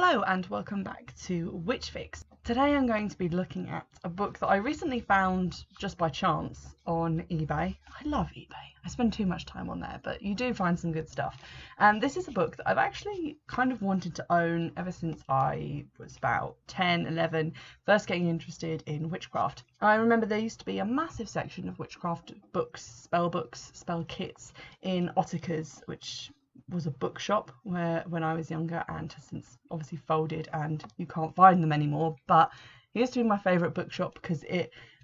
Hello and welcome back to Witchfix. Today I'm going to be looking at a book that I recently found just by chance on eBay. I love eBay. I spend too much time on there, but you do find some good stuff. And this is a book that I've actually kind of wanted to own ever since I was about 10, 11, first getting interested in witchcraft. I remember there used to be a massive section of witchcraft books, spell kits in Ottica's, which was a bookshop where when I was younger and has since obviously folded and you can't find them anymore, but it used to be my favourite bookshop because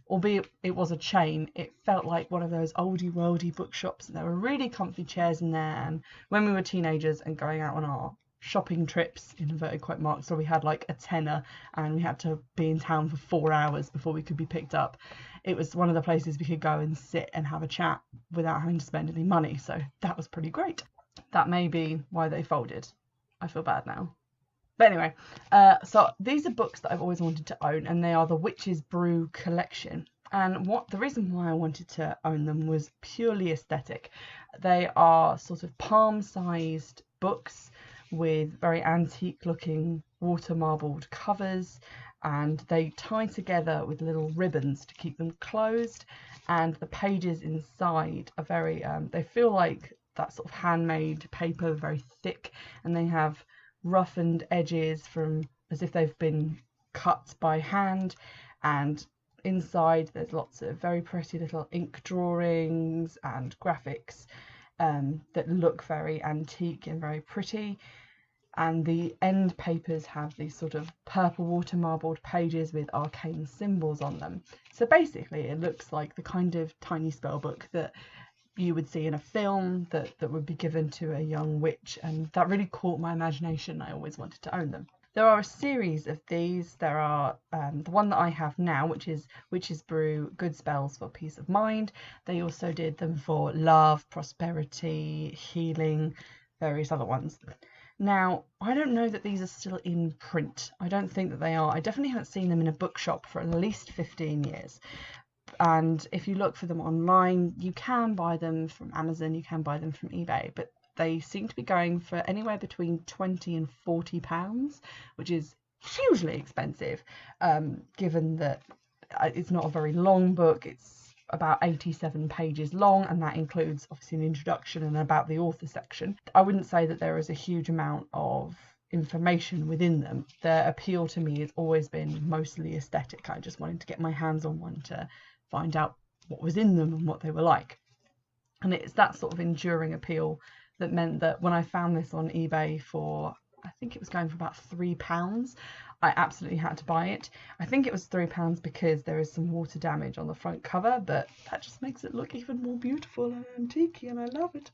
albeit it was a chain, it felt like one of those oldie worldy bookshops, and there were really comfy chairs in there. And when we were teenagers and going out on our shopping trips, in inverted quote marks, so we had like a tenner and we had to be in town for 4 hours before we could be picked up, it was one of the places we could go and sit and have a chat without having to spend any money, so that was pretty great. That may be why they folded. I feel bad now. But anyway, so these are books that I've always wanted to own, and they are the Witch's Brew collection. And the reason why I wanted to own them was purely aesthetic. They are sort of palm-sized books with very antique-looking water marbled covers, and they tie together with little ribbons to keep them closed. And the pages inside are very, they feel like that sort of handmade paper, very thick, and they have roughened edges from as if they've been cut by hand. And inside there's lots of very pretty little ink drawings and graphics that look very antique and very pretty. And the end papers have these sort of purple water marbled pages with arcane symbols on them. So basically it looks like the kind of tiny spell book that you would see in a film that would be given to a young witch, and that really caught my imagination. I always wanted to own them. There are a series of these. There are the one that I have now, which is Witch's Brew, Good Spells for Peace of Mind. They also did them for love, prosperity, healing, various other ones. Now, I don't know that these are still in print. I don't think that they are. I definitely haven't seen them in a bookshop for at least 15 years. And if you look for them online, you can buy them from Amazon, you can buy them from eBay, but they seem to be going for anywhere between £20 and £40, which is hugely expensive, given that it's not a very long book. It's about 87 pages long, and that includes obviously an introduction and about the author section. I wouldn't say that there is a huge amount of information within them. Their appeal to me has always been mostly aesthetic. I just wanted to get my hands on one to find out what was in them and what they were like. And it's that sort of enduring appeal that meant that when I found this on eBay for, I think it was going for about £3, I absolutely had to buy it. I think it was £3 because there is some water damage on the front cover, but that just makes it look even more beautiful and antique, and I love it.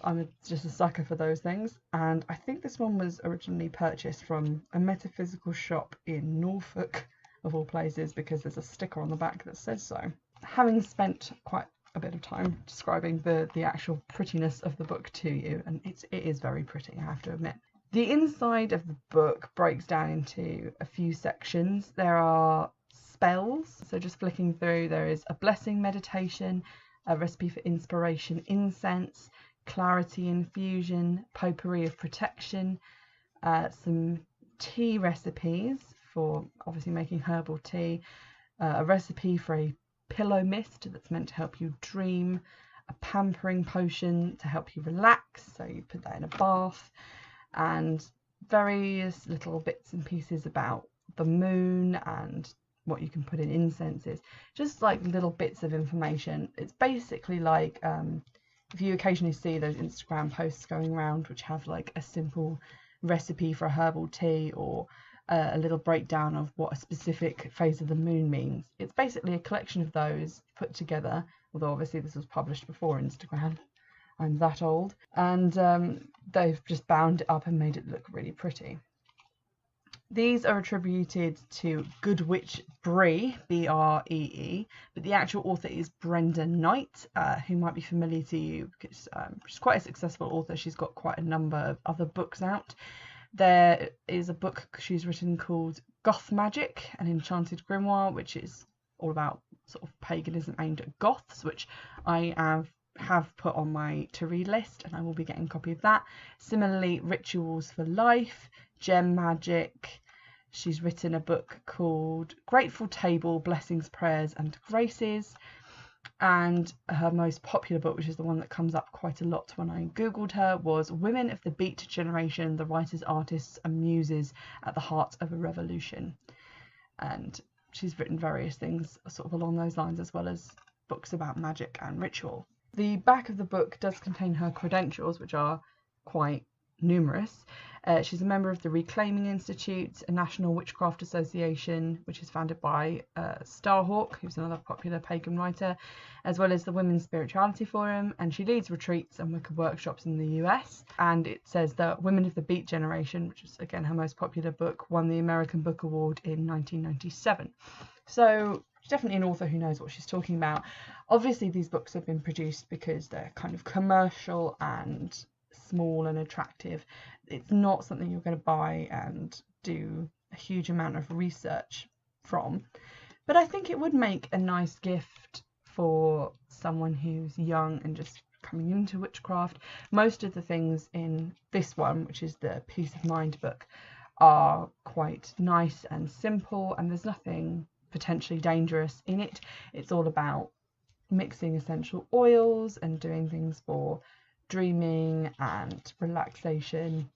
I'm just a sucker for those things. And I think this one was originally purchased from a metaphysical shop in Norfolk, of all places, because there's a sticker on the back that says so. Having spent quite a bit of time describing the actual prettiness of the book to you, and it is very pretty, I have to admit. The inside of the book breaks down into a few sections. There are spells, so just flicking through, there is a blessing meditation, a recipe for inspiration incense, clarity infusion, potpourri of protection, some tea recipes for obviously making herbal tea, a recipe for a pillow mist that's meant to help you dream, a pampering potion to help you relax, so you put that in a bath, and various little bits and pieces about the moon and what you can put in incenses, just like little bits of information. It's basically like if you occasionally see those Instagram posts going around which have like a simple recipe for a herbal tea or a little breakdown of what a specific phase of the moon means. It's basically a collection of those put together, although obviously this was published before Instagram. I'm that old. And they've just bound it up and made it look really pretty. These are attributed to Good Witch Bree, B-R-E-E, but the actual author is Brenda Knight, who might be familiar to you because she's quite a successful author. She's got quite a number of other books out. There is a book she's written called Goth Magic, an Enchanted Grimoire, which is all about sort of paganism aimed at goths, which I have put on my to read list, and I will be getting a copy of that. Similarly, Rituals for Life, gem magic. She's written a book called Grateful Table, Blessings, Prayers and Graces. And her most popular book, which is the one that comes up quite a lot when I googled her, was Women of the Beat Generation, the Writers, Artists and Muses at the Heart of a Revolution. And she's written various things sort of along those lines, as well as books about magic and ritual. The back of the book does contain her credentials, which are quite numerous. She's a member of the Reclaiming Institute, a national witchcraft association, which is founded by Starhawk, who's another popular pagan writer, as well as the Women's Spirituality Forum, and she leads retreats and Wicca workshops in the US. And it says that Women of the Beat Generation, which is again her most popular book, won the American Book Award in 1997. So she's definitely an author who knows what she's talking about. Obviously these books have been produced because they're kind of commercial and small and attractive. It's not something you're going to buy and do a huge amount of research from, but I think it would make a nice gift for someone who's young and just coming into witchcraft. Most of the things in this one, which is the Peace of Mind book, are quite nice and simple, and there's nothing potentially dangerous in it. It's all about mixing essential oils and doing things for dreaming and relaxation.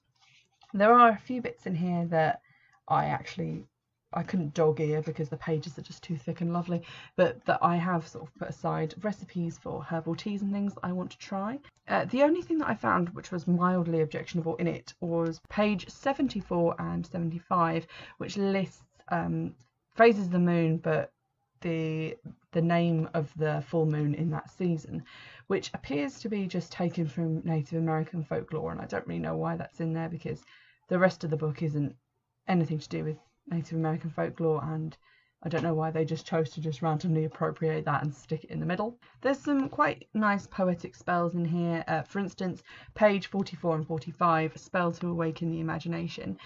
There are a few bits in here that I couldn't dog ear because the pages are just too thick and lovely, but that I have sort of put aside recipes for herbal teas and things that I want to try. The only thing that I found which was mildly objectionable in it was page 74 and 75, which lists phases of the moon, but the name of the full moon in that season, which appears to be just taken from Native American folklore, and I don't really know why that's in there because the rest of the book isn't anything to do with Native American folklore, and I don't know why they just chose to just randomly appropriate that and stick it in the middle. There's some quite nice poetic spells in here. For instance, page 44 and 45, a spell to awaken the imagination.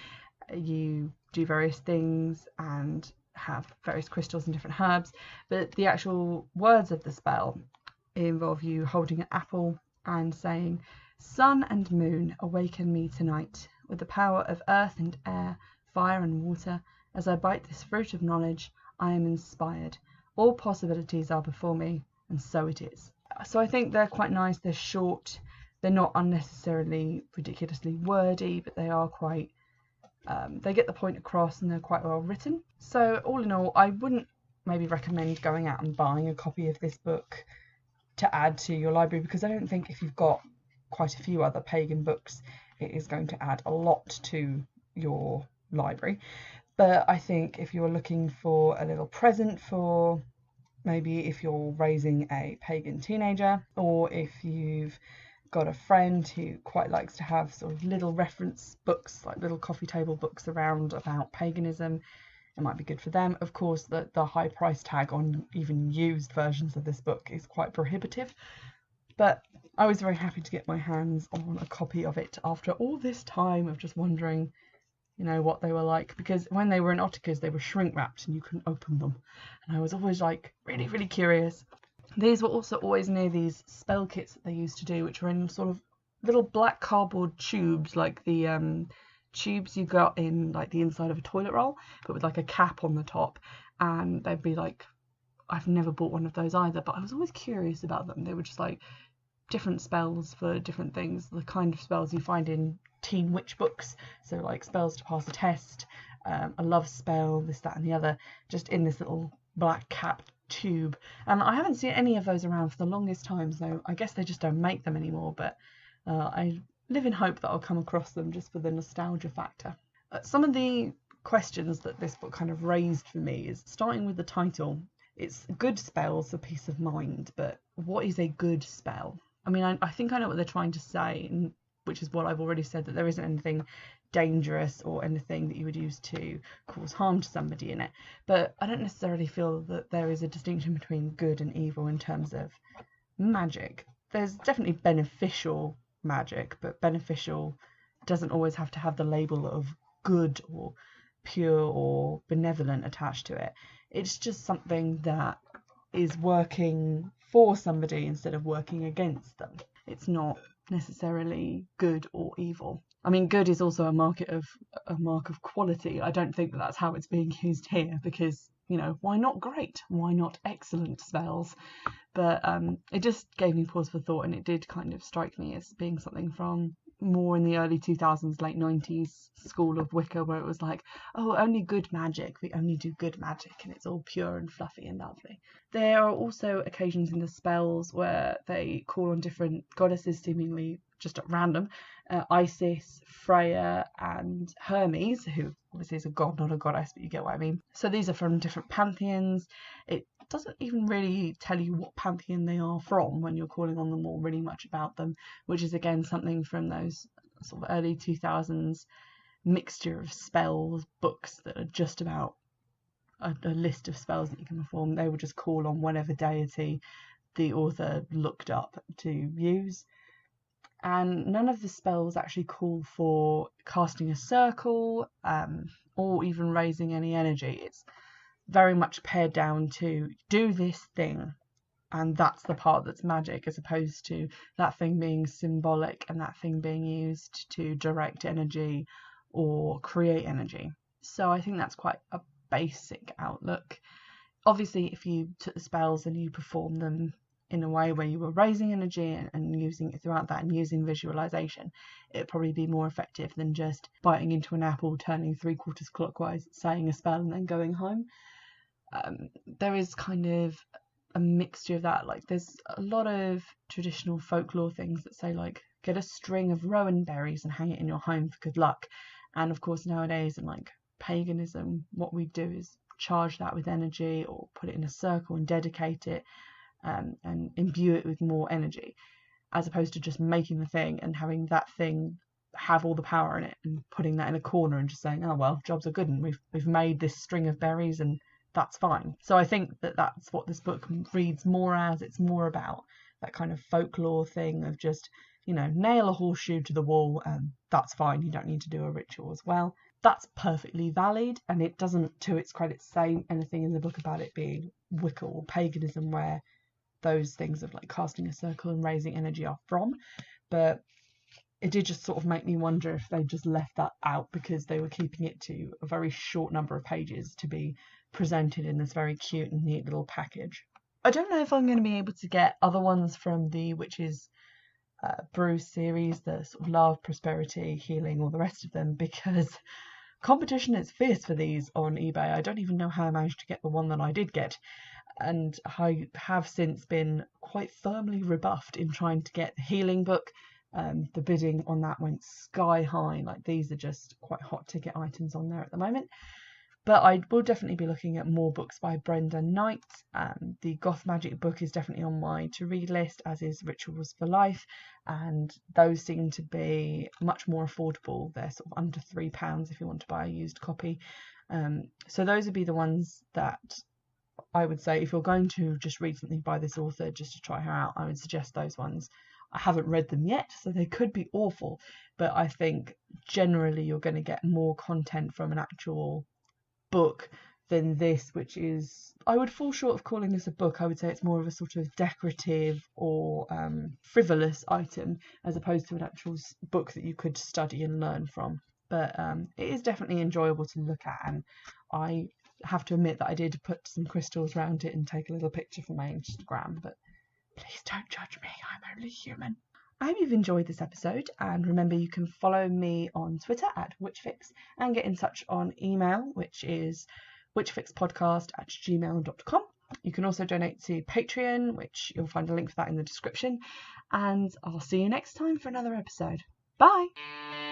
You do various things and have various crystals and different herbs, but the actual words of the spell involve you holding an apple and saying, "Sun and moon, awaken me tonight with the power of earth and air, fire and water. As I bite this fruit of knowledge, I am inspired. All possibilities are before me, and so it is." So I think they're quite nice. They're short. They're not unnecessarily ridiculously wordy, but they are quite they get the point across and they're quite well written. So all in all, I wouldn't maybe recommend going out and buying a copy of this book to add to your library, because I don't think if you've got quite a few other pagan books, it is going to add a lot to your library. But I think if you're looking for a little present for maybe if you're raising a pagan teenager, or if you've got a friend who quite likes to have sort of little reference books, like little coffee table books around about paganism, it might be good for them. Of course, the high price tag on even used versions of this book is quite prohibitive, but I was very happy to get my hands on a copy of it after all this time of just wondering, you know, what they were like, because when they were in Ottakar's they were shrink wrapped and you couldn't open them, and I was always like really curious. These were also always near these spell kits that they used to do, which were in sort of little black cardboard tubes, like the tubes you got in like the inside of a toilet roll, but with like a cap on the top, and they'd be like, I've never bought one of those either, but I was always curious about them. They were just like different spells for different things, the kind of spells you find in teen witch books, so like spells to pass a test, a love spell, this, that and the other, just in this little black cap tube. And I haven't seen any of those around for the longest time, so I guess they just don't make them anymore, but I live in hope that I'll come across them just for the nostalgia factor. Some of the questions that this book kind of raised for me is starting with the title. It's good spells for peace of mind, but what is a good spell? I mean, I think I know what they're trying to say, which is what I've already said, that there isn't anything dangerous or anything that you would use to cause harm to somebody in it, but I don't necessarily feel that there is a distinction between good and evil in terms of magic. There's definitely beneficial magic, but beneficial doesn't always have to have the label of good or pure or benevolent attached to it. It's just something that is working for somebody instead of working against them. It's not necessarily good or evil. I mean, good is also a mark of quality. I don't think that that's how it's being used here, because, you know, why not great? Why not excellent spells? But it just gave me pause for thought, and it did kind of strike me as being something from more in the early 2000s, late 90s school of Wicca, where it was like, oh, only good magic. We only do good magic, and it's all pure and fluffy and lovely. There are also occasions in the spells where they call on different goddesses, seemingly just at random. Isis, Freya, and Hermes, who obviously is a god, not a goddess, but you get what I mean. So these are from different pantheons. It doesn't even really tell you what pantheon they are from when you're calling on them, or really much about them, which is again something from those sort of early 2000s mixture of spells books that are just about a list of spells that you can perform. They would just call on whatever deity the author looked up to use. And none of the spells actually call for casting a circle or even raising any energy. It's very much pared down to do this thing, and that's the part that's magic, as opposed to that thing being symbolic and that thing being used to direct energy or create energy. So I think that's quite a basic outlook. Obviously, if you took the spells and you performed them in a way where you were raising energy and using it throughout that and using visualization, it'd probably be more effective than just biting into an apple, turning 3/4 clockwise, saying a spell and then going home. There is kind of a mixture of that. Like, there's a lot of traditional folklore things that say, like, get a string of rowan berries and hang it in your home for good luck. And of course nowadays in like paganism, what we do is charge that with energy, or put it in a circle and dedicate it and imbue it with more energy, as opposed to just making the thing and having that thing have all the power in it and putting that in a corner and just saying, oh well, jobs are good and we've made this string of berries and that's fine. So I think that that's what this book reads more as. It's more about that kind of folklore thing of just, you know, nail a horseshoe to the wall and that's fine. You don't need to do a ritual as well. That's perfectly valid, and it doesn't, to its credit, say anything in the book about it being Wicca or paganism, where those things of like casting a circle and raising energy are from. But it did just sort of make me wonder if they just left that out because they were keeping it to a very short number of pages to be presented in this very cute and neat little package. I don't know if I'm going to be able to get other ones from the Witches Brew series, the sort of love, prosperity, healing, all the rest of them, because competition is fierce for these on eBay. I don't even know how I managed to get the one that I did get, and I have since been quite firmly rebuffed in trying to get the healing book. The bidding on that went sky high. Like, these are just quite hot ticket items on there at the moment. But I will definitely be looking at more books by Brenda Knight. The Goth Magic book is definitely on my to-read list, as is Rituals for Life, and those seem to be much more affordable. They're sort of under £3 if you want to buy a used copy. So those would be the ones that I would say, if you're going to just read something by this author just to try her out, I would suggest those ones. I haven't read them yet, so they could be awful, but I think generally you're going to get more content from an actual book than this, which is, I would fall short of calling this a book. I would say it's more of a sort of decorative or frivolous item, as opposed to an actual book that you could study and learn from. But it is definitely enjoyable to look at, and I have to admit that I did put some crystals around it and take a little picture for my Instagram, but please don't judge me, I'm only human. I hope you've enjoyed this episode, and remember you can follow me on Twitter at Witchfix and get in touch on email, which is witchfixpodcast@gmail.com. You can also donate to Patreon, which you'll find a link for that in the description, and I'll see you next time for another episode. Bye!